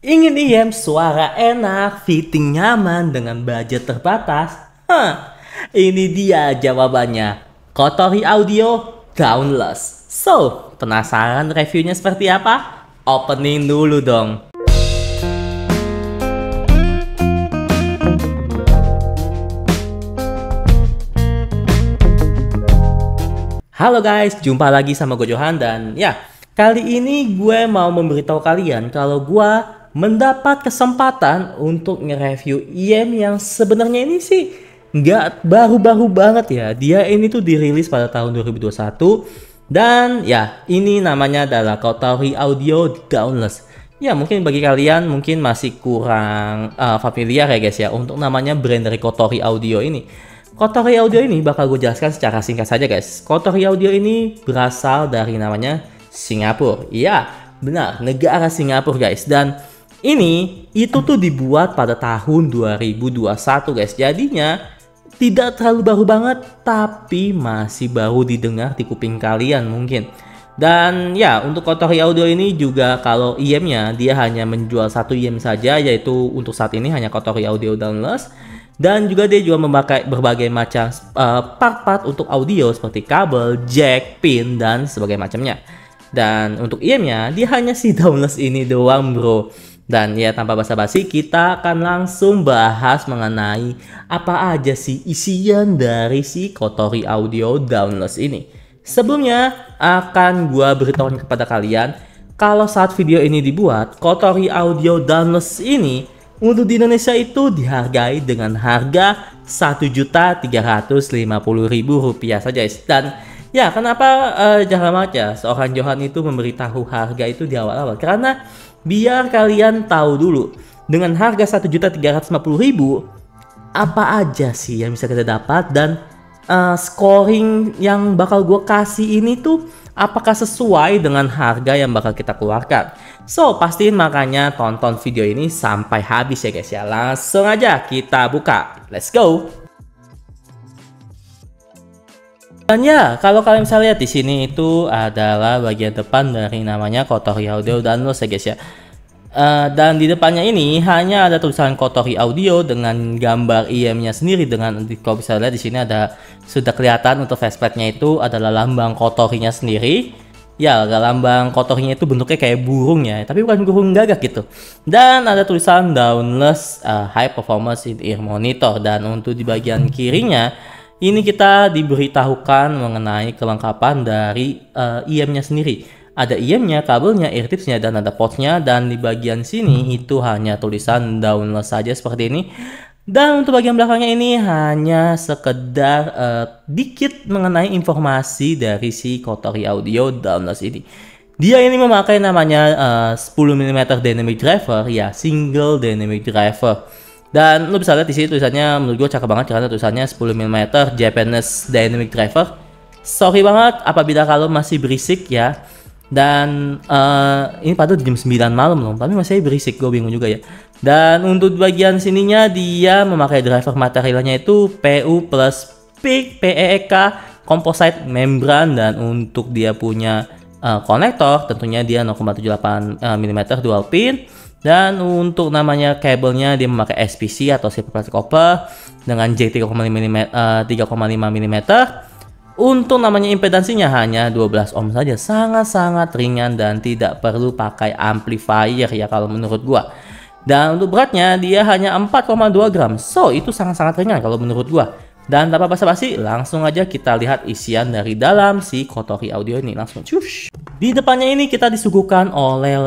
Ingin IM suara enak, fitting nyaman dengan budget terbatas? Ini dia jawabannya. Kotori Audio Dauntless. So, penasaran reviewnya seperti apa? Opening dulu dong. Halo guys, jumpa lagi sama gue Johan dan ya, kali ini gue mau memberitahu kalian kalau gue mendapat kesempatan untuk nge-review IM yang sebenarnya ini sih nggak baru-baru banget ya. Dia ini tuh dirilis pada tahun 2021 dan ya ini namanya adalah Kotori Audio Dauntless. Ya mungkin bagi kalian mungkin masih kurang familiar ya guys ya untuk namanya brand dari Kotori Audio ini. Kotori Audio ini bakal gue jelaskan secara singkat saja guys. Kotori Audio ini berasal dari namanya Singapura. Iya benar, negara Singapura guys. Dan ini itu tuh dibuat pada tahun 2021 guys. Jadinya tidak terlalu baru banget tapi masih baru didengar di kuping kalian mungkin. Dan ya untuk Kotori Audio ini juga kalau IM-nya dia hanya menjual satu IM saja, yaitu untuk saat ini hanya Kotori Audio Dauntless. Dan juga dia juga memakai berbagai macam part-part untuk audio seperti kabel, jack, pin, dan sebagainya macamnya. Dan untuk IM-nya dia hanya si Dauntless ini doang bro. Dan ya tanpa basa-basi kita akan langsung bahas mengenai apa aja sih isian dari si Kotori Audio Dauntless ini. Sebelumnya akan gua beritahu kepada kalian kalau saat video ini dibuat, Kotori Audio Dauntless ini untuk di Indonesia itu dihargai dengan harga Rp1.350.000 saja guys. Dan ya kenapa jarang banget ya seorang Johan itu memberitahu harga itu di awal-awal, karena biar kalian tahu dulu dengan harga Rp1.350.000 apa aja sih yang bisa kita dapat dan scoring yang bakal gue kasih ini tuh apakah sesuai dengan harga yang bakal kita keluarkan. So pastiin makanya tonton video ini sampai habis ya guys ya. Langsung aja kita buka, let's go. Dan ya kalau kalian bisa lihat di sini itu adalah bagian depan dari namanya Kotori Audio Dauntless ya guys ya. Dan di depannya ini hanya ada tulisan Kotori Audio dengan gambar IM-nya sendiri. Dengan kalau bisa lihat di sini ada sudah kelihatan untuk faceplate-nya itu adalah lambang Kotorinya sendiri. Ya, lambang Kotorinya itu bentuknya kayak burung ya, tapi bukan burung gagak gitu. Dan ada tulisan Dauntless High Performance in Ear Monitor. Dan untuk di bagian kirinya ini kita diberitahukan mengenai kelengkapan dari IM-nya sendiri. Ada IM-nya, kabelnya, eartipsnya, dan ada portnya. Dan di bagian sini itu hanya tulisan Dauntless saja seperti ini. Dan untuk bagian belakangnya ini hanya sekedar dikit mengenai informasi dari si Kotori Audio Dauntless ini. Dia ini memakai namanya 10 mm dynamic driver, ya single dynamic driver. Dan lo bisa lihat di sini tulisannya menurut gue cakep banget karena tulisannya 10 mm Japanese dynamic driver. Sorry banget apabila kalau masih berisik ya. Dan ini padahal jam 9 malam loh, tapi masih berisik, gue bingung juga ya. Dan untuk bagian sininya dia memakai driver materialnya itu PU plus PEEK composite membran. Dan untuk dia punya konektor tentunya dia 0,78 mm dual pin. Dan untuk namanya kabelnya dia memakai SPC atau silver plastic copper dengan J3,5 mm. Untuk namanya impedansinya hanya 12 ohm saja, sangat-sangat ringan dan tidak perlu pakai amplifier ya kalau menurut gua. Dan untuk beratnya dia hanya 4,2 gram, so itu sangat-sangat ringan kalau menurut gua. Dan tanpa basa-basi langsung aja kita lihat isian dari dalam si Kotori Audio ini, langsung cush. Di depannya ini kita disuguhkan oleh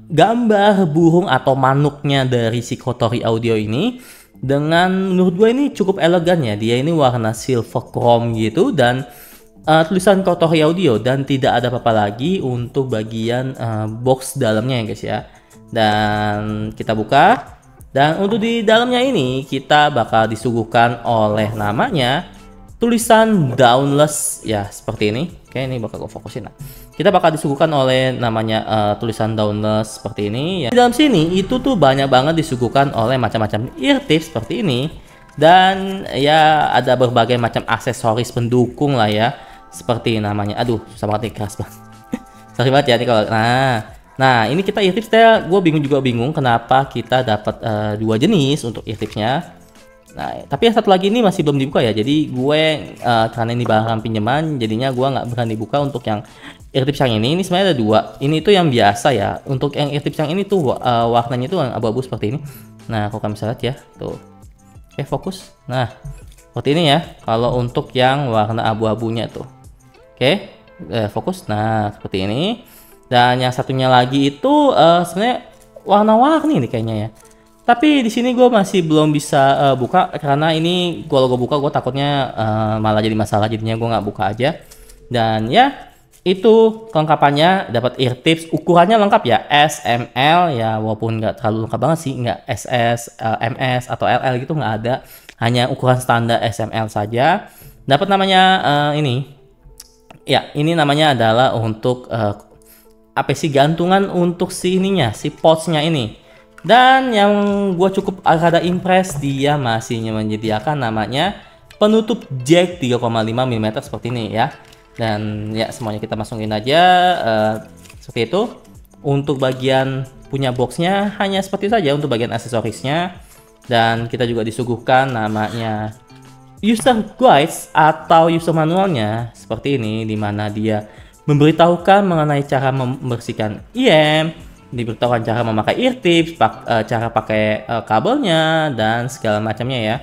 gambar burung atau manuknya dari si Kotori Audio ini. Dengan menurut gue ini cukup elegan ya. Dia ini warna silver chrome gitu dan tulisan Kotori Audio. Dan tidak ada apa-apa lagi untuk bagian box dalamnya ya guys ya. Dan kita buka. Dan untuk di dalamnya ini kita bakal disuguhkan oleh namanya tulisan Dauntless ya seperti ini. Oke, ini bakal gue fokusin lah. Kita bakal disuguhkan oleh namanya tulisan Dauntless seperti ini ya. Di dalam sini itu tuh banyak banget disuguhkan oleh macam-macam ear tips seperti ini. Dan ya ada berbagai macam aksesoris pendukung lah ya. Seperti namanya, aduh susah banget nih, keras banget. Sorry banget ya nih kalau, nah Nah, ini kita eartipsnya, gue bingung kenapa kita dapat dua jenis untuk eartipsnya. Nah, tapi yang satu lagi ini masih belum dibuka ya. Jadi gue karena ini barang pinjaman, jadinya gue nggak berani buka untuk yang eartips yang ini. Ini sebenarnya ada dua. Ini tuh yang biasa ya. Untuk yang eartips yang ini tuh warnanya tuh yang abu-abu seperti ini. Nah, kalau kalian bisa lihat ya, tuh. Oke, fokus. Nah, seperti ini ya. Kalau untuk yang warna abu-abunya tuh. Oke, fokus. Nah, seperti ini. Dan yang satunya lagi itu sebenarnya warna-warni nih kayaknya ya. Tapi di sini gue masih belum bisa buka karena ini kalau gue buka gue takutnya malah jadi masalah, jadinya gue nggak buka aja. Dan ya itu kelengkapannya, dapat eartips ukurannya lengkap ya, S, M, L ya, walaupun nggak terlalu lengkap banget sih, nggak SS, MS atau LL gitu nggak ada, hanya ukuran standar SML saja. Dapat namanya ini ya, ini namanya adalah untuk apa sih, gantungan untuk si ininya, si pouchnya ini. Dan yang gue cukup agak impress, dia masih menyediakan namanya penutup jack 3,5 mm seperti ini ya. Dan ya semuanya kita masukin aja seperti itu. Untuk bagian punya boxnya hanya seperti saja untuk bagian aksesorisnya. Dan kita juga disuguhkan namanya user guides atau user manualnya seperti ini, dimana dia memberitahukan mengenai cara membersihkan IM, diberitahukan cara memakai eartips, cara pakai kabelnya dan segala macamnya ya.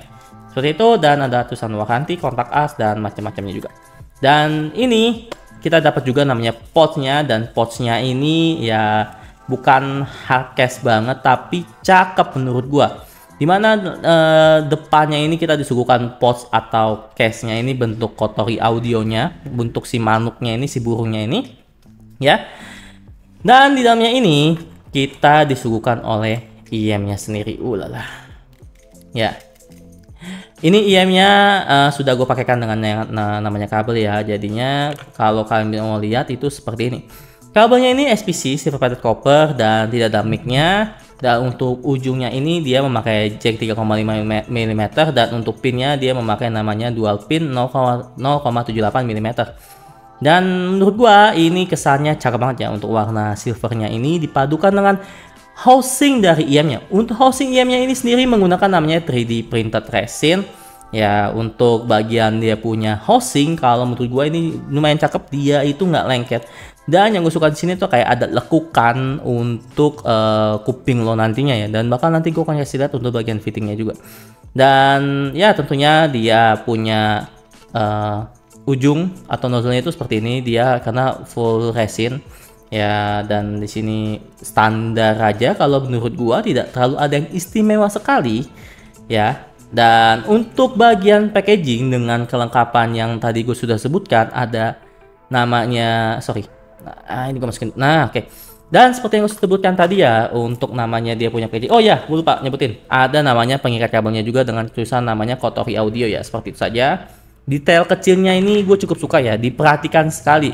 Seperti itu, dan ada tulisan warranty, kontak us dan macam-macamnya juga. Dan ini kita dapat juga namanya pouchnya, dan pouchnya ini ya bukan hard case banget tapi cakep menurut gua. Dimana depannya ini kita disuguhkan pouch atau case-nya ini bentuk Kotori audionya, bentuk si manuknya ini, si burungnya ini ya. Dan di dalamnya ini kita disuguhkan oleh IM-nya sendiri. Ulala ya, ini IM-nya sudah gue pakaikan dengan yang namanya kabel ya. Jadinya kalau kalian mau lihat itu seperti ini. Kabelnya ini SPC silver plated copper dan tidak ada mic-nya. Dan untuk ujungnya ini dia memakai jack 3,5 mm, dan untuk pinnya dia memakai namanya dual pin 0,78 mm. Dan menurut gua ini kesannya cakep banget ya. Untuk warna silvernya ini dipadukan dengan housing dari IM-nya. Untuk housing IM-nya ini sendiri menggunakan namanya 3D printed resin. Ya, untuk bagian dia punya housing, kalau menurut gua ini lumayan cakep, dia itu nggak lengket. Dan yang gue suka di sini tuh kayak ada lekukan untuk kuping lo nantinya ya. Dan bakal nanti gue akan kasih lihat untuk bagian fittingnya juga. Dan ya tentunya dia punya ujung atau nozzle-nya itu seperti ini, dia karena full resin ya. Dan di sini standar aja kalau menurut gua, tidak terlalu ada yang istimewa sekali ya. Dan untuk bagian packaging dengan kelengkapan yang tadi gue sudah sebutkan, ada namanya ini gue masukin. Nah, oke. Dan seperti yang gue sebutkan tadi ya, untuk namanya dia punya packaging. Oh ya, gue lupa nyebutin. Ada namanya pengikat kabelnya juga dengan tulisan namanya Kotori Audio ya. Seperti itu saja. Detail kecilnya ini gue cukup suka ya, diperhatikan sekali.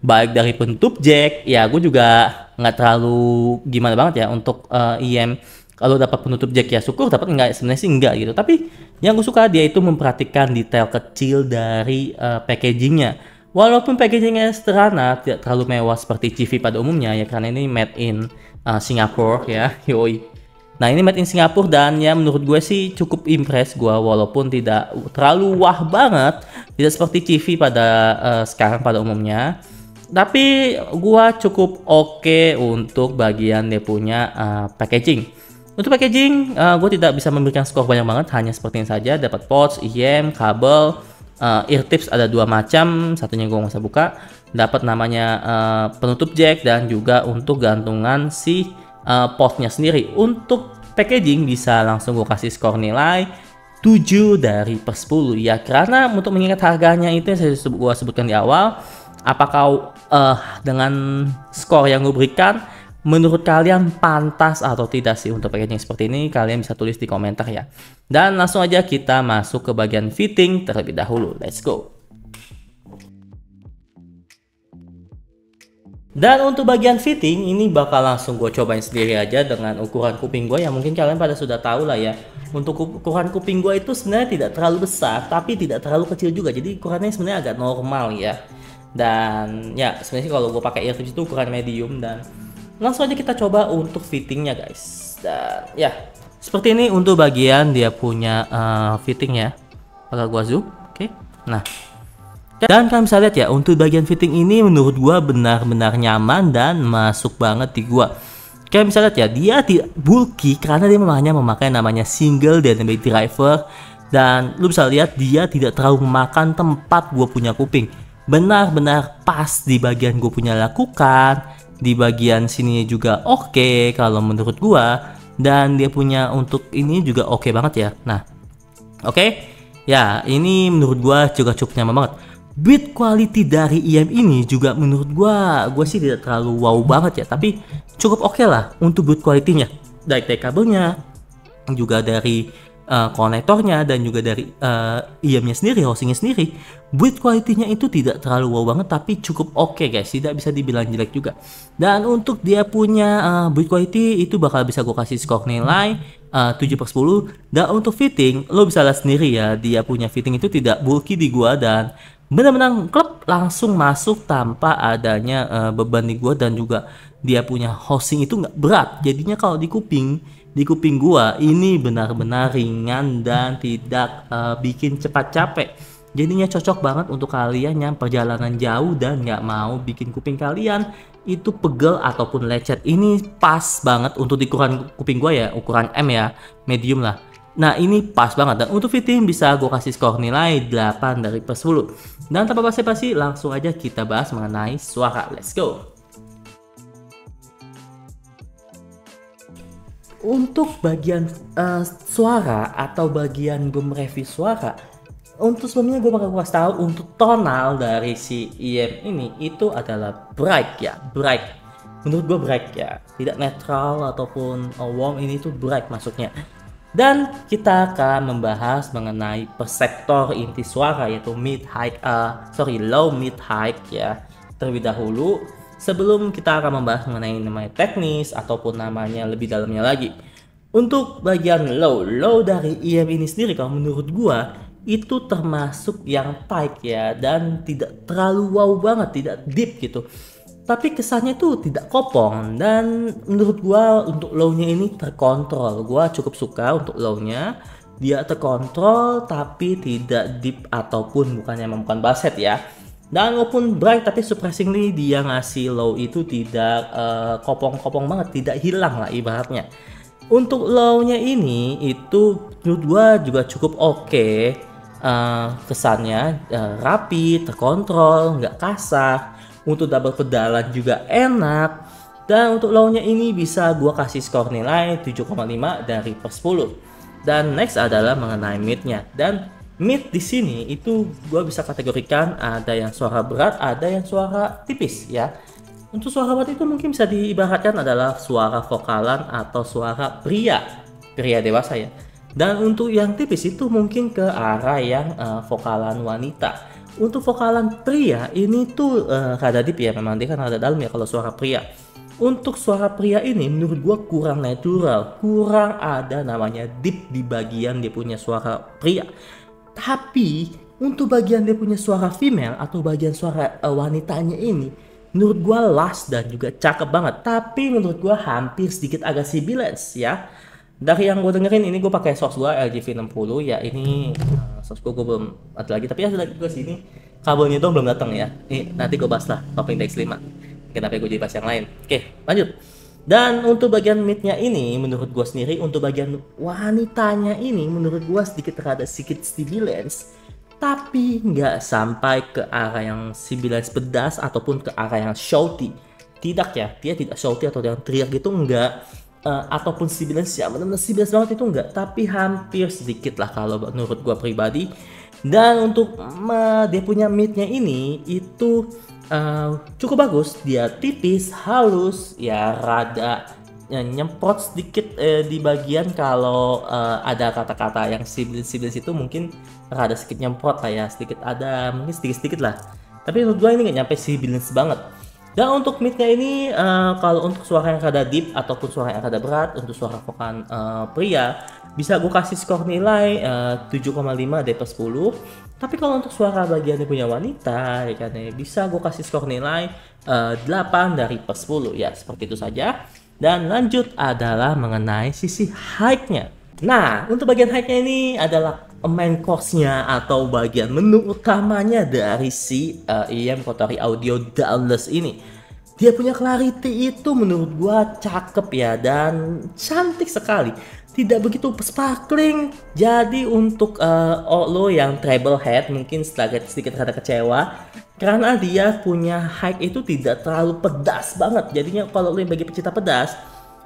Baik dari penutup jack, ya gue juga nggak terlalu gimana banget ya untuk IM. Kalau dapat penutup jack ya syukur, dapat enggak sebenarnya sih enggak gitu. Tapi yang gue suka dia itu memperhatikan detail kecil dari packagingnya. Walaupun packagingnya sederhana, tidak terlalu mewah seperti TV pada umumnya ya, karena ini made in Singapore ya, yoi. Nah ini made in Singapore, dan ya menurut gue sih cukup impress gue, walaupun tidak terlalu wah banget, tidak seperti TV pada sekarang pada umumnya. Tapi gue cukup oke untuk bagian dia punya packaging. Untuk packaging, gue tidak bisa memberikan skor banyak banget, hanya seperti ini saja. Dapat pouch, IM, kabel. Eartips ada dua macam, satunya gue nggak usah buka. Dapat namanya penutup jack, dan juga untuk gantungan si pouchnya sendiri. Untuk packaging bisa langsung gue kasih skor nilai 7 dari per 10 ya, karena untuk mengingat harganya itu yang gue sebutkan di awal. Apakah dengan skor yang gue berikan menurut kalian pantas atau tidak sih untuk packaging seperti ini? Kalian bisa tulis di komentar ya. Dan langsung aja kita masuk ke bagian fitting terlebih dahulu. Let's go. Dan untuk bagian fitting ini bakal langsung gue cobain sendiri aja dengan ukuran kuping gue, yang mungkin kalian pada sudah tahu lah ya. Untuk ukuran kuping gue itu sebenarnya tidak terlalu besar tapi tidak terlalu kecil juga, jadi ukurannya sebenarnya agak normal ya. Dan ya sebenarnya kalau gue pakai eartips itu ukuran medium, dan langsung aja kita coba untuk fittingnya guys. Dan ya seperti ini untuk bagian dia punya fitting ya. Bakal gua zoom, oke. Nah, dan kalian bisa lihat ya, untuk bagian fitting ini menurut gua benar-benar nyaman dan masuk banget di gua. Kalian bisa lihat ya, dia tidak bulky karena dia hanya memakai namanya single dynamic driver. Dan lu bisa lihat dia tidak terlalu memakan tempat gua punya kuping. Benar-benar pas di bagian gua punya lakukan. Di bagian sini juga oke kalau menurut gua. Dan dia punya untuk ini juga oke banget ya. Nah, oke. Ya, ini menurut gua juga cukup nyaman banget. Build quality dari IM ini juga menurut gua sih tidak terlalu wow banget ya, tapi cukup oke lah untuk build quality-nya. Dari kabelnya, juga dari konektornya, dan juga dari IM-nya sendiri, housing-nya sendiri. Build quality-nya itu tidak terlalu wow banget, tapi cukup oke guys, tidak bisa dibilang jelek juga. Dan untuk dia punya build quality itu bakal bisa gue kasih skor nilai 7/10. Dan untuk fitting, lo bisa lihat sendiri ya, dia punya fitting itu tidak bulky di gua dan benar-benar klep langsung masuk tanpa adanya beban di gua. Dan juga dia punya housing itu nggak berat, jadinya kalau di kuping gua ini benar-benar ringan dan tidak bikin cepat capek. Jadinya cocok banget untuk kalian yang perjalanan jauh dan nggak mau bikin kuping kalian itu pegel ataupun lecet. Ini pas banget untuk ukuran kuping gua ya, ukuran M ya, medium lah. Nah ini pas banget, dan untuk fitting bisa gue kasih skor nilai 8/10. Dan tanpa basa-basi langsung aja kita bahas mengenai suara, let's go. Untuk bagian suara atau bagian gue mereview suara, untuk sebelumnya gue bakal kasih tahu untuk tonal dari si IM ini itu adalah bright ya, bright. Menurut gue bright ya, tidak netral ataupun warm, ini tuh bright masuknya. Dan kita akan membahas mengenai per sektor inti suara yaitu low mid high ya terlebih dahulu, sebelum kita akan membahas mengenai namanya teknis ataupun namanya lebih dalamnya lagi. Untuk bagian low dari IM ini sendiri kalau menurut gua itu termasuk yang tight ya, dan tidak terlalu wow banget, tidak deep gitu. Tapi kesannya tuh tidak kopong, dan menurut gua untuk low-nya ini terkontrol. Gua cukup suka untuk low-nya. Dia terkontrol tapi tidak deep ataupun bukan bass head ya. Dan walaupun bright tapi surprisingly dia ngasih low itu tidak kopong-kopong banget, tidak hilang lah ibaratnya. Untuk low-nya ini itu menurut gua juga cukup oke. Kesannya rapi, terkontrol, nggak kasar. Untuk double pedalan juga enak. Dan untuk low-nya ini bisa gua kasih skor nilai 7,5/10. Dan next adalah mengenai mid-nya. Dan mid di sini itu gua bisa kategorikan ada yang suara berat, ada yang suara tipis ya. Untuk suara berat itu mungkin bisa diibaratkan adalah suara vokalan atau suara pria dewasa ya. Dan untuk yang tipis itu mungkin ke arah yang vokalan wanita. Untuk vokalan pria ini tuh rada deep ya, memang dia kan rada dalam ya kalau suara pria. Untuk suara pria ini menurut gua kurang natural, kurang ada namanya deep di bagian dia punya suara pria. Tapi untuk bagian dia punya suara female atau bagian suara wanitanya ini menurut gua last dan juga cakep banget. Tapi menurut gua hampir sedikit agak sibilance ya. Dari yang gue dengerin ini gue pakai source gue LG V60 ya, ini source gue belum ada lagi, tapi ya sudah ke sini kabelnya dong belum datang ya. Ini nanti gue bahas lah Topping DX5. Kenapa gue jadi bahas yang lain? Oke, lanjut. Dan untuk bagian midnya ini menurut gue sendiri, untuk bagian wanitanya ini menurut gue sedikit sibilance, tapi nggak sampai ke arah yang sibilance pedas ataupun ke arah yang shouty. Tidak ya, dia tidak shouty atau yang teriak gitu, enggak. Ataupun sibilance ya benar-benar sibilance banget itu enggak, tapi hampir sedikit lah kalau menurut gua pribadi. Dan untuk dia punya midnya ini itu cukup bagus, dia tipis, halus ya, rada nyemprot sedikit di bagian kalau ada kata-kata yang sibilance itu mungkin rada sedikit nyemprot lah ya, sedikit ada mungkin sedikit lah, tapi menurut gua ini nggak nyampe sibilance banget. Dan untuk midnya ini kalau untuk suara yang rada deep ataupun suara yang rada berat, untuk suara vokalan pria bisa gue kasih skor nilai 7,5/10. Tapi kalau untuk suara bagian yang punya wanita ya kan, bisa gue kasih skor nilai 8/10 ya, seperti itu saja. Dan lanjut adalah mengenai sisi high-nya. Nah, untuk bagian high-nya ini adalah main course-nya atau bagian menu utamanya dari si IEM Kotori Audio Daunless ini. Dia punya clarity itu menurut gua cakep ya, dan cantik sekali. Tidak begitu sparkling. Jadi untuk lo yang treble head mungkin sedikit rada kecewa karena dia punya high itu tidak terlalu pedas banget. Jadinya kalau lo yang bagi pecinta pedas,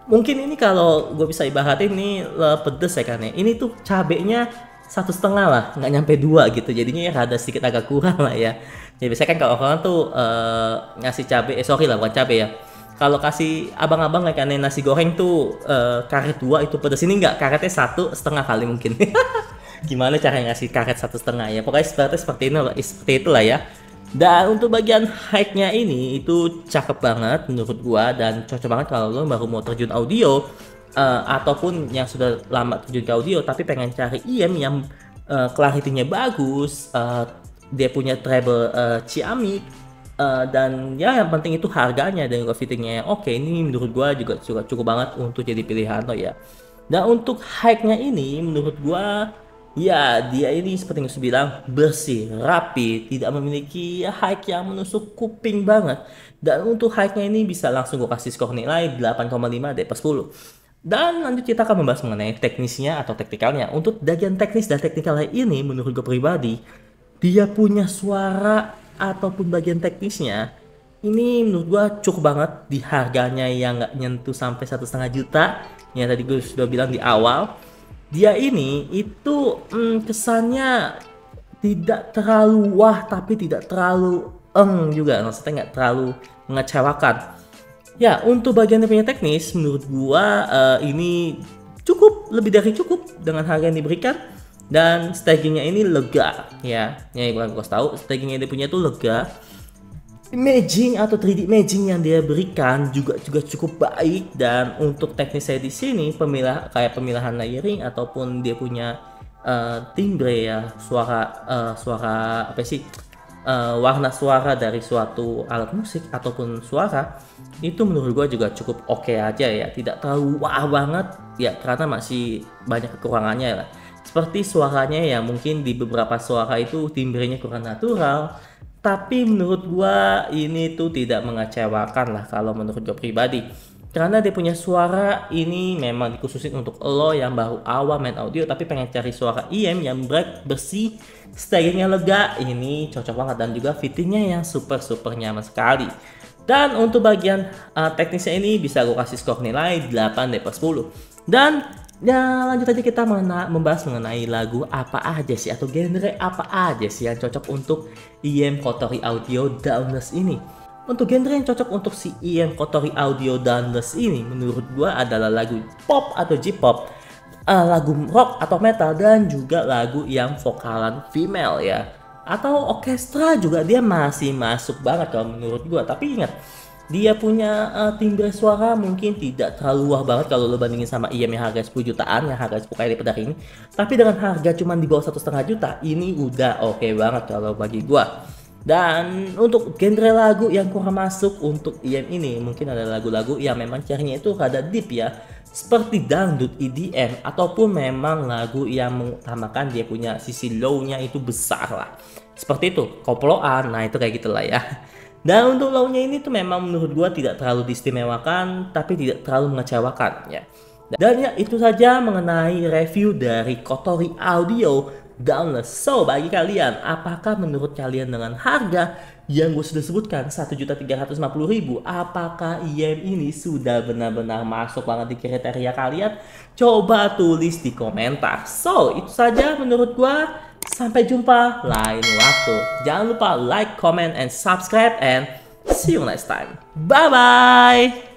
mungkin ini kalau gue bisa ibaratin ini pedes ya kan ya. Ini tuh cabenya 1,5 lah, nggak nyampe 2 gitu. Jadinya ya rada sedikit agak kurang lah ya. Ya biasanya kan kalau orang tuh ngasih cabe, sorry lah bukan cabe ya. Kalau kasih abang-abang kayak kan nasi goreng tuh karet 2 itu pedas, ini nggak, karetnya 1,5 kali mungkin. Gimana cara ngasih karet 1,5 ya? Pokoknya seperti itulah ya. Dan untuk bagian high-nya ini itu cakep banget menurut gua, dan cocok banget kalau lo baru mau terjun audio ataupun yang sudah lama terjun ke audio tapi pengen cari IEM yang clarity-nya bagus, dia punya treble ciamik, dan ya yang penting itu harganya dan juga fittingnya yang oke. Ini menurut gua juga cukup banget untuk jadi pilihan lo ya. Dan untuk high-nya ini menurut gua ya, dia ini seperti yang saya bilang bersih, rapi, tidak memiliki high yang menusuk kuping banget. Dan untuk high-nya ini bisa langsung gue kasih skor nilai 8,5/10. Dan lanjut kita akan membahas mengenai teknisnya atau teknikalnya. Untuk bagian teknis dan teknikalnya ini menurut gue pribadi, dia punya suara ataupun bagian teknisnya ini menurut gua cukup banget di harganya yang nggak nyentuh sampai 1,5 juta yang tadi gue sudah bilang di awal. Dia ini itu kesannya tidak terlalu wah tapi tidak terlalu juga, maksudnya nggak terlalu mengecewakan. Ya, untuk bagian punya teknis menurut gua ini cukup, lebih dari cukup dengan harga yang diberikan. Dan stagingnya ini lega ya, yang gue tahu stagingnya dia punya tuh lega. Imaging atau 3D imaging yang dia berikan juga cukup baik. Dan untuk teknisnya di sini pemilihan layering ataupun dia punya timbre ya, suara apa sih, warna suara dari suatu alat musik ataupun suara itu menurut gua juga cukup oke aja ya, tidak terlalu wah banget ya, karena masih banyak kekurangannya lah. Seperti suaranya yang mungkin di beberapa suara itu timbrenya kurang natural. Tapi menurut gua ini tuh tidak mengecewakan lah kalau menurut gua pribadi. Karena dia punya suara ini memang dikhususin untuk lo yang baru awal main audio tapi pengen cari suara IEM yang bersih, stagingnya lega, ini cocok banget. Dan juga fittingnya yang super nyaman sekali. Dan untuk bagian teknisnya ini bisa gue kasih skor nilai 8/10. Dan ya lanjut aja kita membahas mengenai lagu apa aja sih atau genre apa aja sih yang cocok untuk IEM Kotori Audio Daunless ini. Untuk genre yang cocok untuk si IEM Kotori Audio Daunless ini menurut gua adalah lagu pop atau J-pop, lagu rock atau metal, dan juga lagu yang vokalan female ya. Atau orkestra juga dia masih masuk banget kalau menurut gua. Tapi ingat, dia punya timbre suara mungkin tidak terlalu wah banget kalau lo bandingin sama IEM yang harga 10 jutaan, yang harga 10 kali lipat dari ini. Tapi dengan harga cuma di bawah 1,5 juta, ini udah oke banget kalau bagi gua. Dan untuk genre lagu yang kurang masuk untuk IEM ini mungkin ada lagu-lagu yang memang carinya itu rada deep ya, seperti dangdut, EDM, ataupun memang lagu yang mengutamakan dia punya sisi low-nya itu besar lah. Seperti itu, koploan, nah itu kayak gitulah ya. Dan untuk low-nya ini tuh memang menurut gua tidak terlalu diistimewakan tapi tidak terlalu mengecewakan ya. Dan ya itu saja mengenai review dari Kotori Audio Daunless. So bagi kalian, apakah menurut kalian dengan harga yang gue sudah sebutkan 1.350.000, apakah IEM ini sudah benar-benar masuk banget di kriteria kalian? Coba tulis di komentar. So itu saja menurut gue. Sampai jumpa lain waktu. Jangan lupa like, comment, and subscribe, and see you next time. Bye bye.